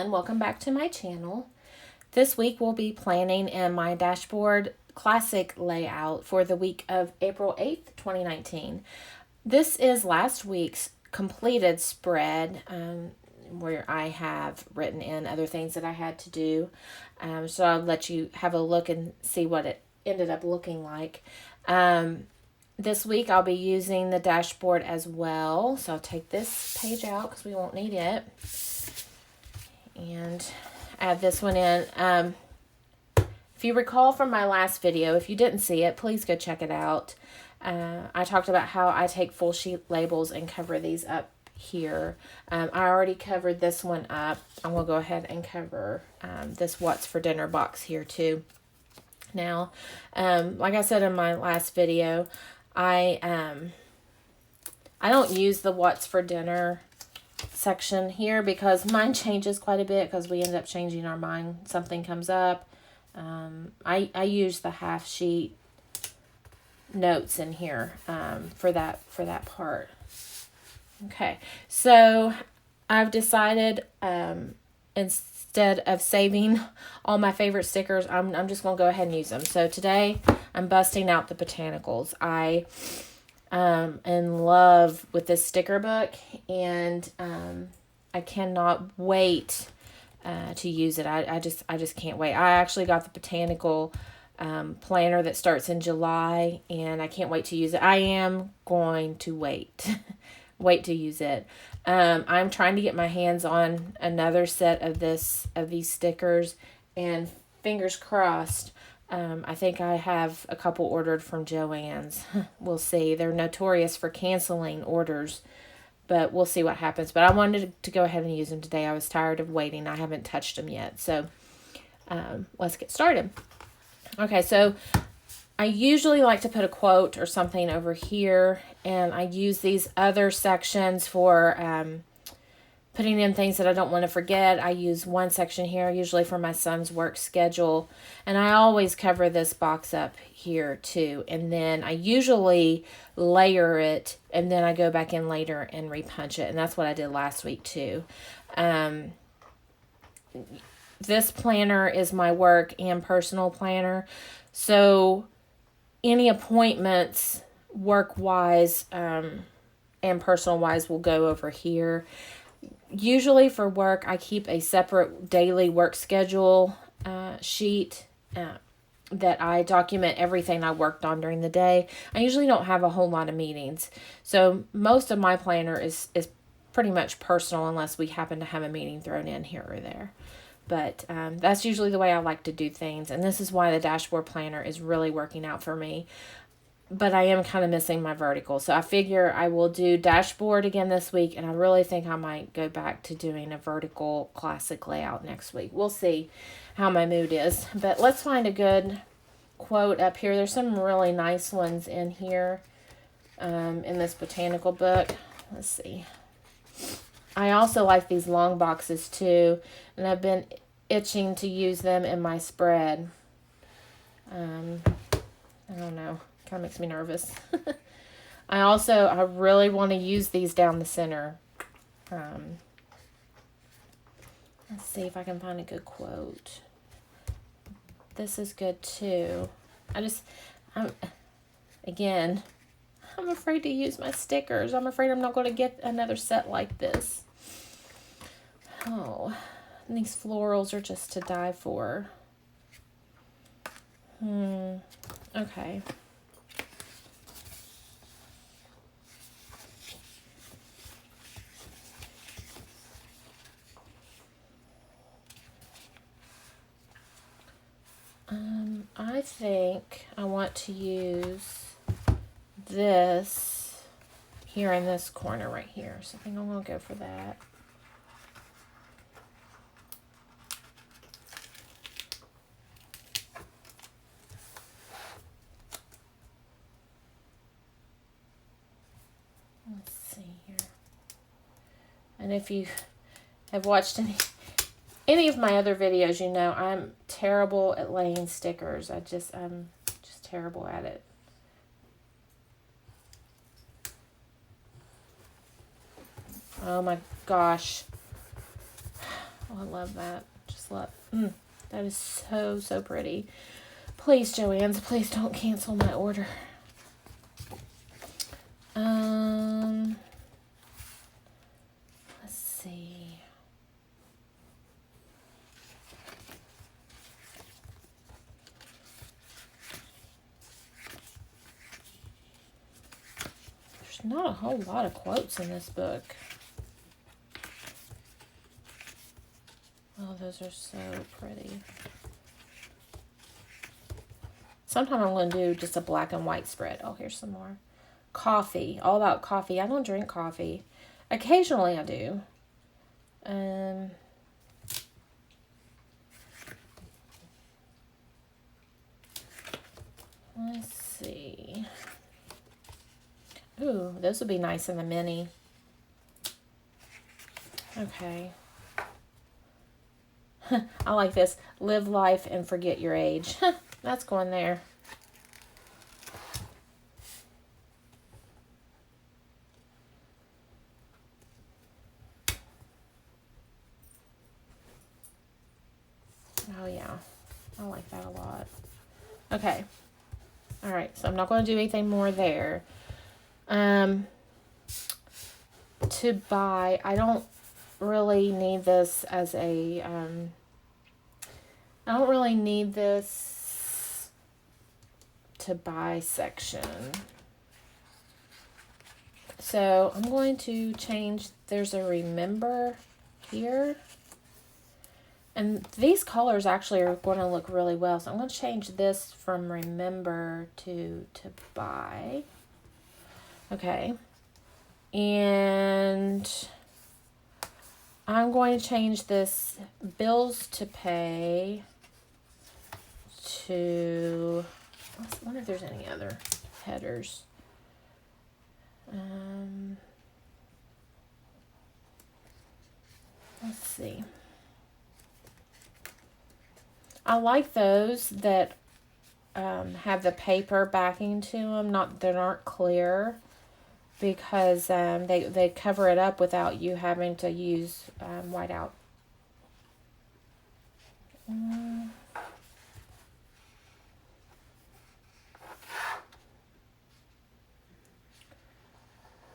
and welcome back to my channel. This week we'll be planning in my dashboard classic layout for the week of April 8th, 2019. This is last week's completed spread where I have written in other things that I had to do. So I'll let you have a look and see what it ended up looking like. This week I'll be using the dashboard as well. So I'll take this page out because we won't need it. And add this one in. If you recall from my last video, if you didn't see it, please go check it out. I talked about how I take full sheet labels and cover these up here. I already covered this one up. I'm going to go ahead and cover this What's for Dinner box here too. Now, like I said in my last video, I don't use the What's for Dinner section here because mine changes quite a bit because we end up changing our mind. Something comes up. I use the half sheet notes in here for that part. Okay, so I've decided instead of saving all my favorite stickers, I'm just going to go ahead and use them. So today I'm busting out the Botanicals. I in love with this sticker book, and I cannot wait to use it. I just can't wait. I actually got the Botanical planner that starts in July, and I can't wait to use it. I am going to wait to use it. I'm trying to get my hands on another set of these stickers, and fingers crossed. I think I have a couple ordered from Joann's. We'll see. They're notorious for canceling orders, but we'll see what happens. But I wanted to go ahead and use them today. I was tired of waiting. I haven't touched them yet. So let's get started. Okay, so I usually like to put a quote or something over here, and I use these other sections for putting in things that I don't want to forget. I use one section here, usually for my son's work schedule, and I always cover this box up here too. And then I usually layer it, and then I go back in later and repunch it, and that's what I did last week too. This planner is my work and personal planner, so any appointments, work-wise and personal-wise, will go over here. Usually for work, I keep a separate daily work schedule sheet that I document everything I worked on during the day. I usually don't have a whole lot of meetings, so most of my planner is pretty much personal unless we happen to have a meeting thrown in here or there. But that's usually the way I like to do things, and this is why the dashboard planner is really working out for me. But I am kind of missing my vertical, so I figure I will do dashboard again this week, and I really think I might go back to doing a vertical classic layout next week. We'll see how my mood is, but let's find a good quote up here. There's some really nice ones in here in this botanical book. Let's see. I also like these long boxes too, and I've been itching to use them in my spread. I don't know. Kind of makes me nervous. I really want to use these down the center. Let's see if I can find a good quote. This is good too. I'm afraid to use my stickers. I'm afraid I'm not going to get another set like this. Oh, and these florals are just to die for. Okay. I think I want to use this here in this corner right here. So I think I'm going to go for that. Let's see here. And if you have watched any of my other videos, you know I'm terrible at laying stickers. I'm just terrible at it. Oh my gosh. Oh, I love that. Just love. That is so, so pretty. Please, Joann's, please don't cancel my order. Let's see. There's not a whole lot of quotes in this book. Oh, those are so pretty. Sometime I'm going to do just a black and white spread. Oh, here's some more. Coffee. All about coffee. I don't drink coffee. Occasionally I do. Let's see. Ooh, those would be nice in the mini. Okay. I like this. Live life and forget your age. That's going there. Oh, yeah. I like that a lot. Okay. All right. So I'm not going to do anything more there. To buy, I don't really need this as a, I don't really need this to buy section. So I'm going to change, there's a remember here. And these colors actually are going to look really well. So I'm going to change this from remember to buy. Okay. And I'm going to change this bills to pay to, I wonder if there's any other headers. Let's see. I like those that have the paper backing to them, that aren't clear, because they cover it up without you having to use whiteout.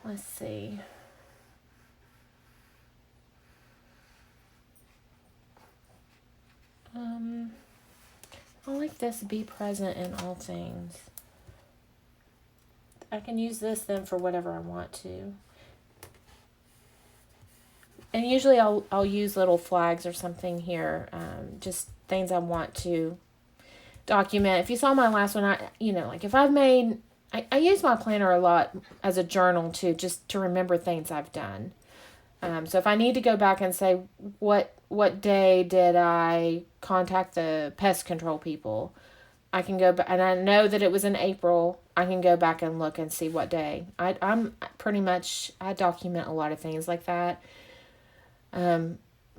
Let's see. I like this, be present in all things. I can use this then for whatever I want to. And usually I'll use little flags or something here, just things I want to document. If you saw my last one, like if I've made, I use my planner a lot as a journal too, just to remember things I've done. So if I need to go back and say, what day did I contact the pest control people, I can go back, and I know that it was in April. I can go back and look and see what day. I'm pretty much, I document a lot of things like that.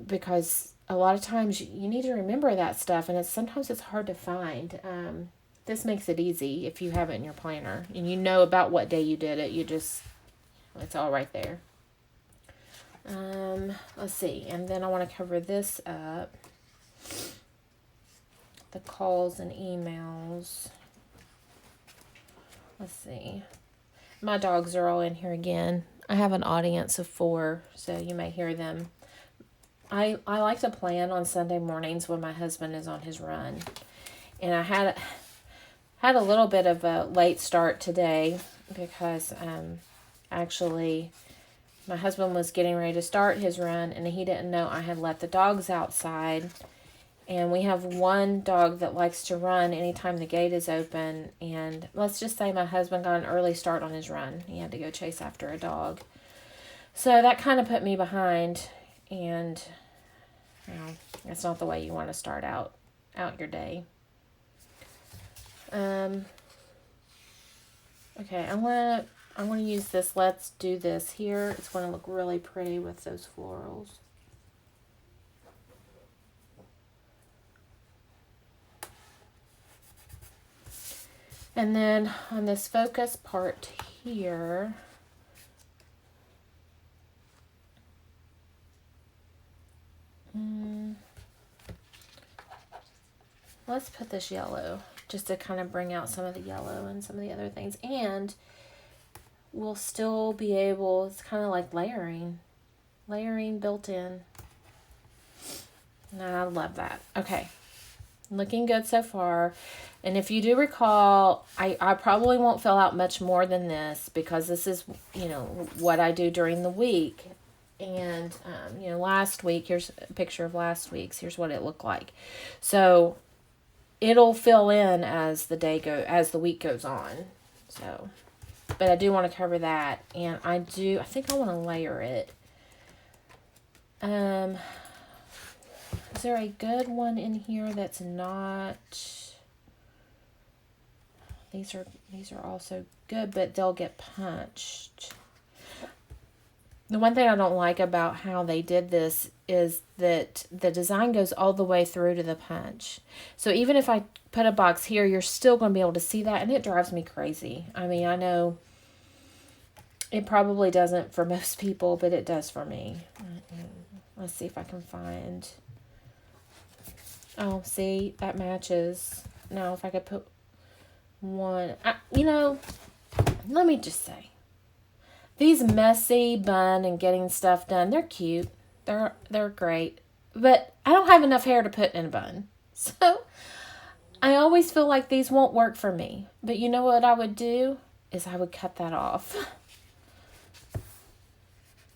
Because a lot of times you need to remember that stuff, and sometimes it's hard to find. This makes it easy if you have it in your planner and you know about what day you did it. It's all right there. Let's see. And then I want to cover this up. The calls and emails. Let's see. My dogs are all in here again. I have an audience of 4, so you may hear them. I like to plan on Sunday mornings when my husband is on his run. And I had a little bit of a late start today because actually my husband was getting ready to start his run, and he didn't know I had let the dogs outside. And we have one dog that likes to run anytime the gate is open. And let's just say my husband got an early start on his run. He had to go chase after a dog. So that kind of put me behind. And, that's not the way you want to start out your day. Okay, I'm gonna use this Let's Do This here. It's going to look really pretty with those florals. And then on this focus part here, let's put this yellow just to kind of bring out some of the yellow and some of the other things. And we'll still be able, it's kind of like layering built in. And I love that. Okay. Looking good so far. And if you do recall, I probably won't fill out much more than this because this is, what I do during the week. And, last week, here's a picture of last week's. Here's what it looked like. So it'll fill in as the week goes on. So, but I do want to cover that. And I think I want to layer it. Is there a good one in here that's not? These are also good, but they'll get punched. The one thing I don't like about how they did this is that the design goes all the way through to the punch. So even if I put a box here, you're still going to be able to see that, and it drives me crazy. I mean, I know it probably doesn't for most people, but it does for me. Let's see if I can find... Oh, see, that matches. Now, if I could put one... let me just say. These messy bun and getting stuff done, they're cute. They're great. But I don't have enough hair to put in a bun. So, I always feel like these won't work for me. But you know what I would do? Is I would cut that off.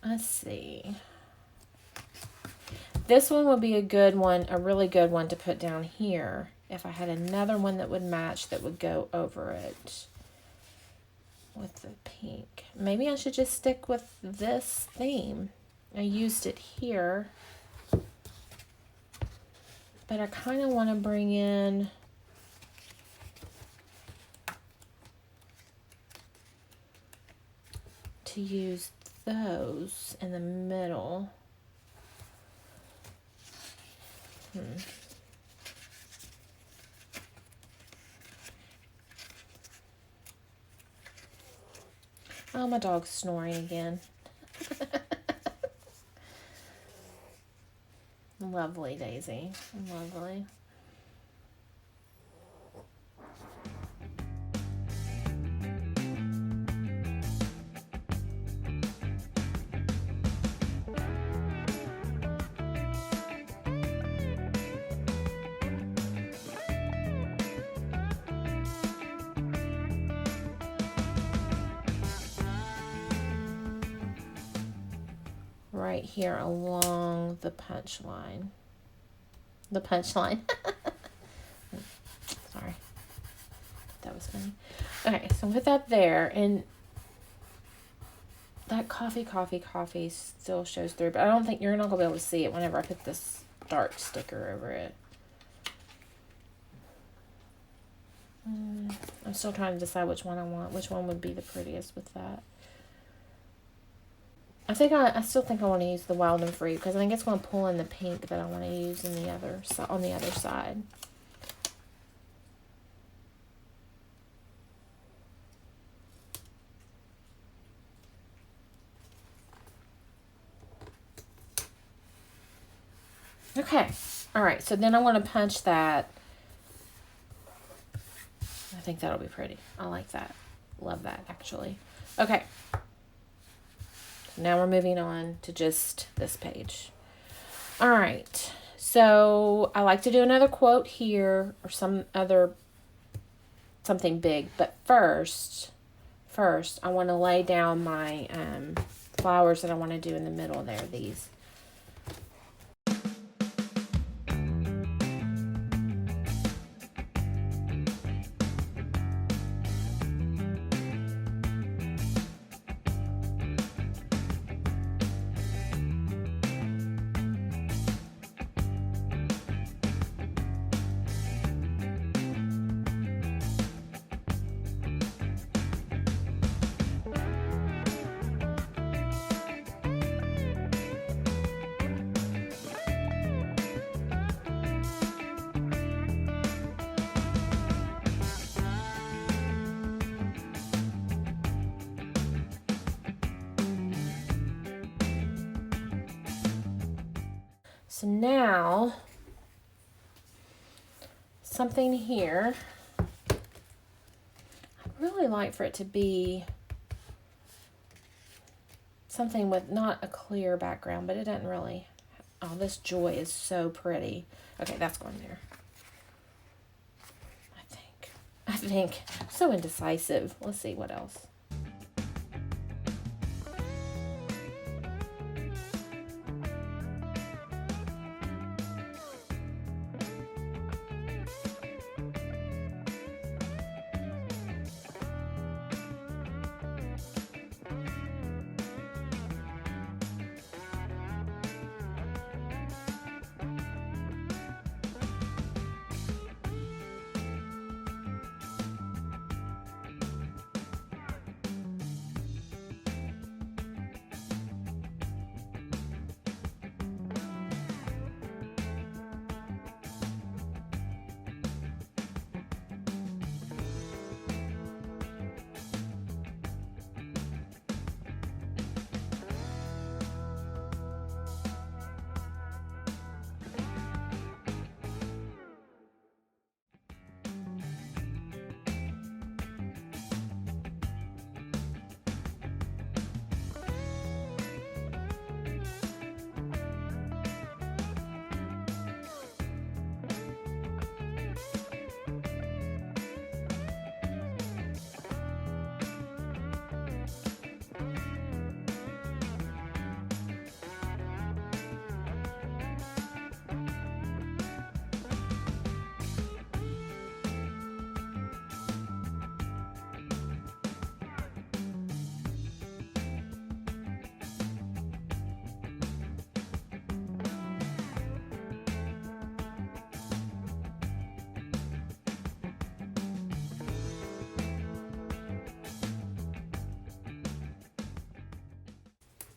Let's see. This one would be a good one, a really good one to put down here. If I had another one that would match, that would go over it with the pink. Maybe I should just stick with this theme. I used it here. But I kind of want to bring in... to use those in the middle. Oh, my dog's snoring again. Lovely, Daisy. Lovely. Right here along the punch line. The punch line. Sorry. That was funny. Okay, so with that there, and that coffee still shows through, but I don't think you're not going to be able to see it whenever I put this dark sticker over it. I'm still trying to decide which one I want. Which one would be the prettiest with that. I still think I want to use the Wild and Free because I think it's going to pull in the pink that I want to use on the other side. Okay. All right. So then I want to punch that. I think that'll be pretty. I like that. Love that, actually. Okay. Now we're moving on to just this page. All right. So I like to do another quote here or something big. But first, I want to lay down my flowers that I want to do in the middle there. These. So now, something here. I'd really like for it to be something with not a clear background, but it doesn't really. Oh, this joy is so pretty. Okay, that's going there. I think. So indecisive. Let's see what else.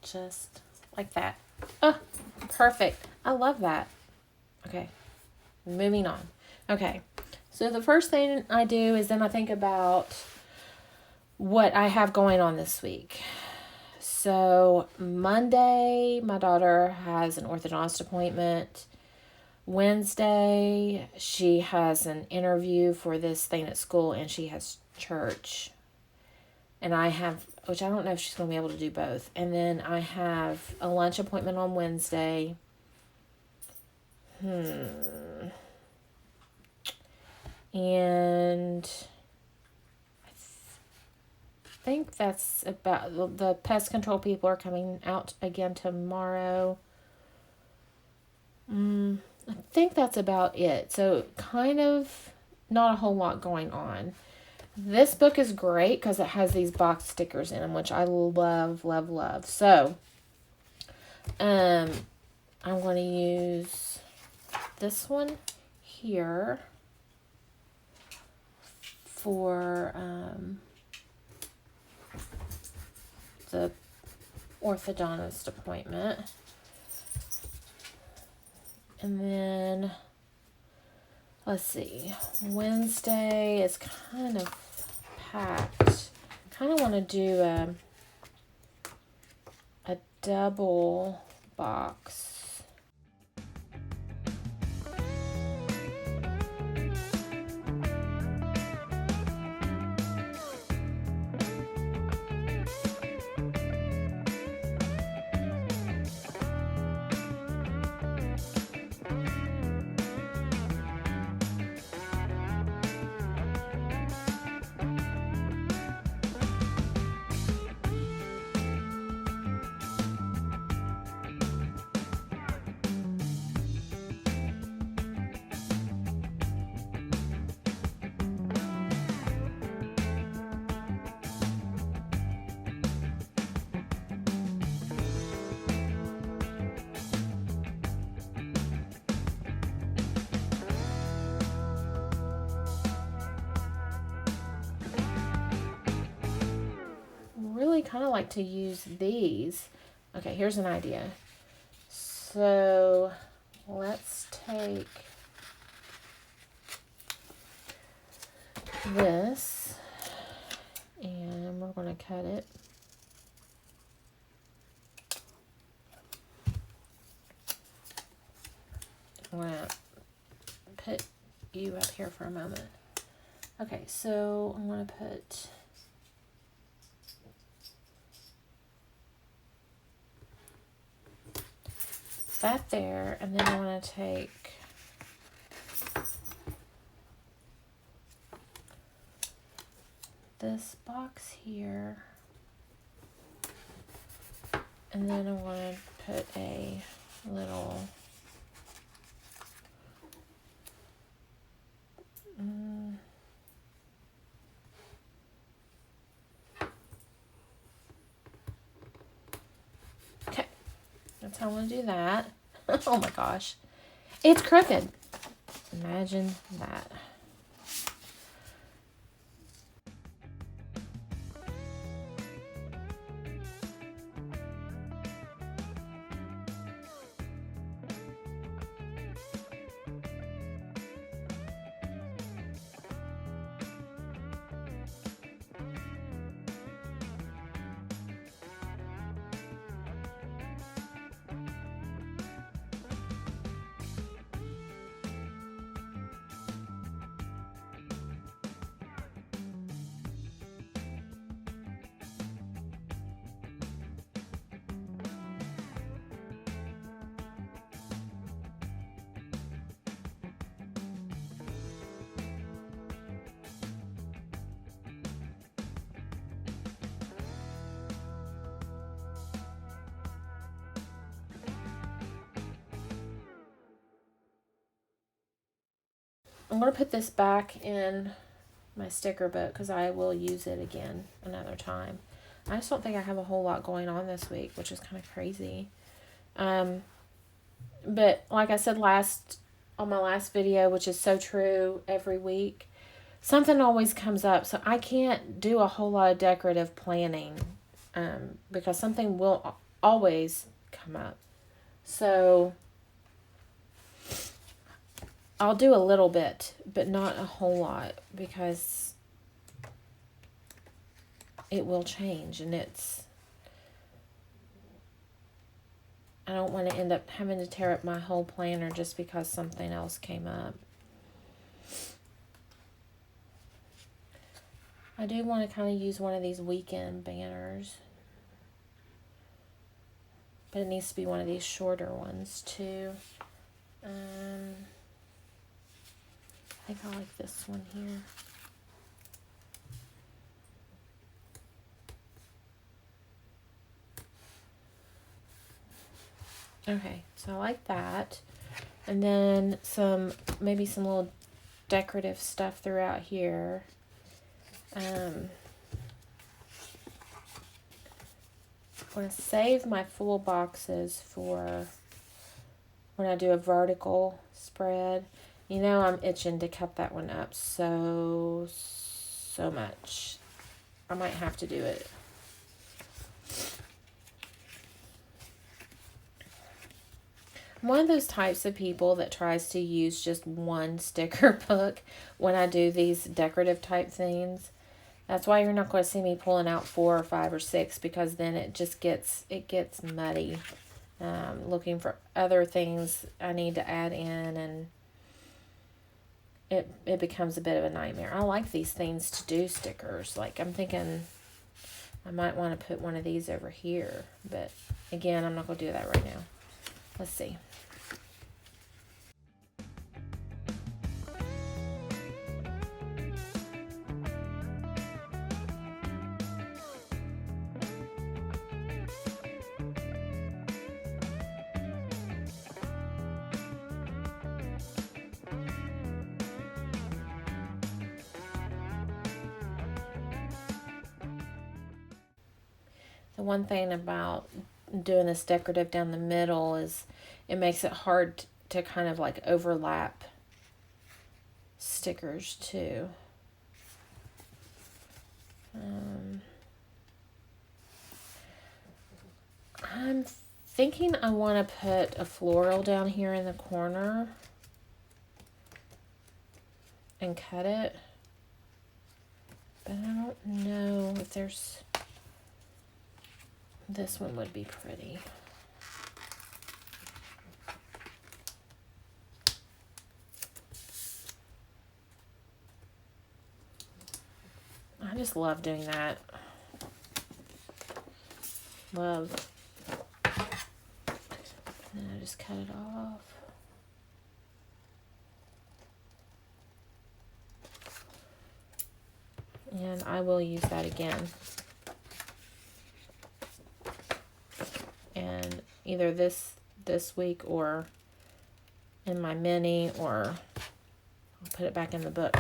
Just like that. Oh, perfect. I love that. Okay, moving on. Okay, so the first thing I do is then I think about what I have going on this week. So Monday, my daughter has an orthodontist appointment. Wednesday, she has an interview for this thing at school, and she has church. And I have, which I don't know if she's going to be able to do both. And then I have a lunch appointment on Wednesday. And I think that's about, the pest control people are coming out again tomorrow. I think that's about it. So kind of not a whole lot going on. This book is great because it has these box stickers in them, which I love, love, love. So, I'm going to use this one here for the orthodontist appointment. And then, let's see, Wednesday is kind of packed. Kind of want to do a double box. Really kind of like to use these. Okay, here's an idea. So let's take this and we're going to cut it. I'm going to put you up here for a moment. Okay, so I'm going to put that there, and then I want to take this box here, and then I want to put a little okay, that's how I want to do that. Oh my gosh, it's crooked. Imagine that. I'm going to put this back in my sticker book because I will use it again another time. I just don't think I have a whole lot going on this week, which is kind of crazy. But like I said on my last video, which is so true every week, something always comes up. So I can't do a whole lot of decorative planning because something will always come up. So I'll do a little bit, but not a whole lot because it will change, and I don't want to end up having to tear up my whole planner just because something else came up. I do want to kind of use one of these weekend banners, but it needs to be one of these shorter ones too. I think I like this one here. Okay, so I like that. And then maybe some little decorative stuff throughout here. I'm going to save my full boxes for when I do a vertical spread. You know, I'm itching to cut that one up so much. I might have to do it. I'm one of those types of people that tries to use just one sticker book when I do these decorative type things. That's why you're not going to see me pulling out 4 or 5 or 6, because then it just gets muddy. Looking for other things I need to add in, and it becomes a bit of a nightmare. I like these things to do stickers. Like, I'm thinking I might want to put one of these over here, but again, I'm not going to do that right now. Let's see. The one thing about doing this decorative down the middle is it makes it hard to kind of like overlap stickers too. I'm thinking I want to put a floral down here in the corner and cut it, but I don't know if there's... This one would be pretty. just love doing that. Love. And then I just cut it off. And I will use that again. And either this week or in my mini, or I'll put it back in the book.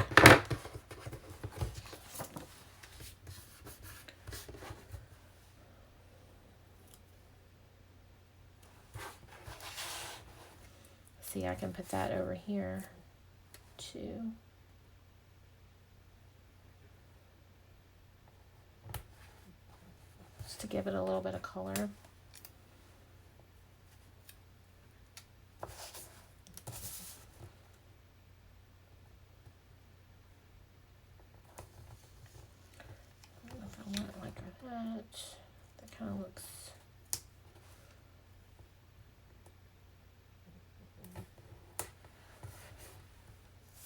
See, I can put that over here too. Just to give it a little bit of color. That kind of looks,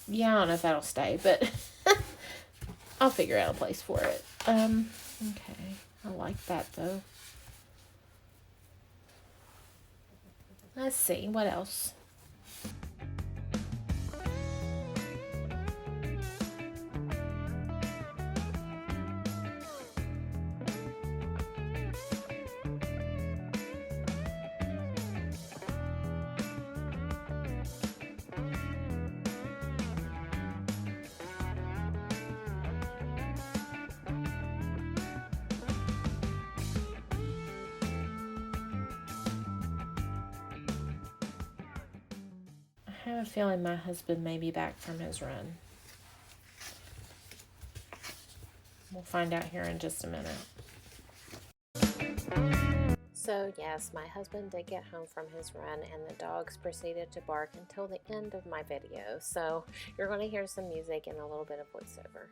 yeah, I don't know if that'll stay, but I'll figure out a place for it. Okay, I like that though. Let's see, what else? I have a feeling my husband may be back from his run. We'll find out here in just a minute. So yes, my husband did get home from his run and the dogs proceeded to bark until the end of my video. So you're going to hear some music and a little bit of voiceover.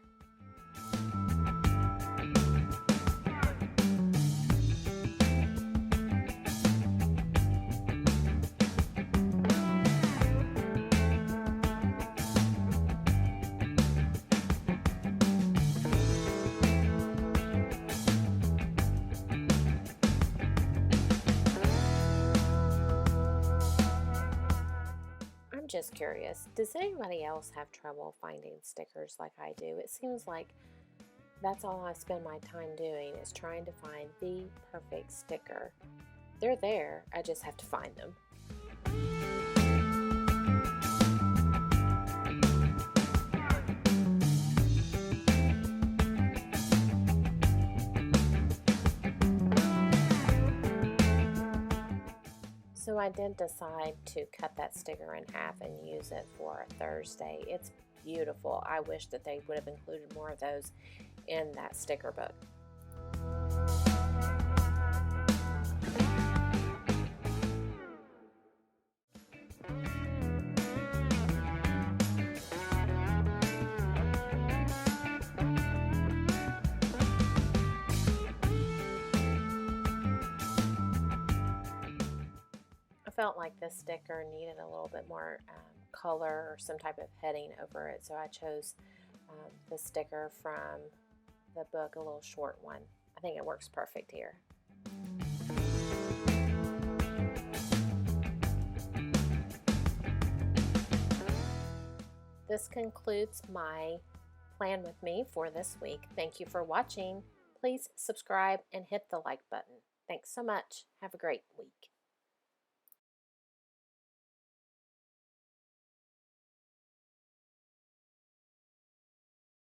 Just curious, does anybody else have trouble finding stickers like I do? It seems like that's all I spend my time doing, is trying to find the perfect sticker. They're there, I just have to find them. So I did decide to cut that sticker in half and use it for a Thursday. It's beautiful. I wish that they would have included more of those in that sticker book. Felt like this sticker needed a little bit more color or some type of heading over it, so I chose the sticker from the book, a little short one. I think it works perfect here. This concludes my plan with me for this week. Thank you for watching. Please subscribe and hit the like button. Thanks so much. Have a great week.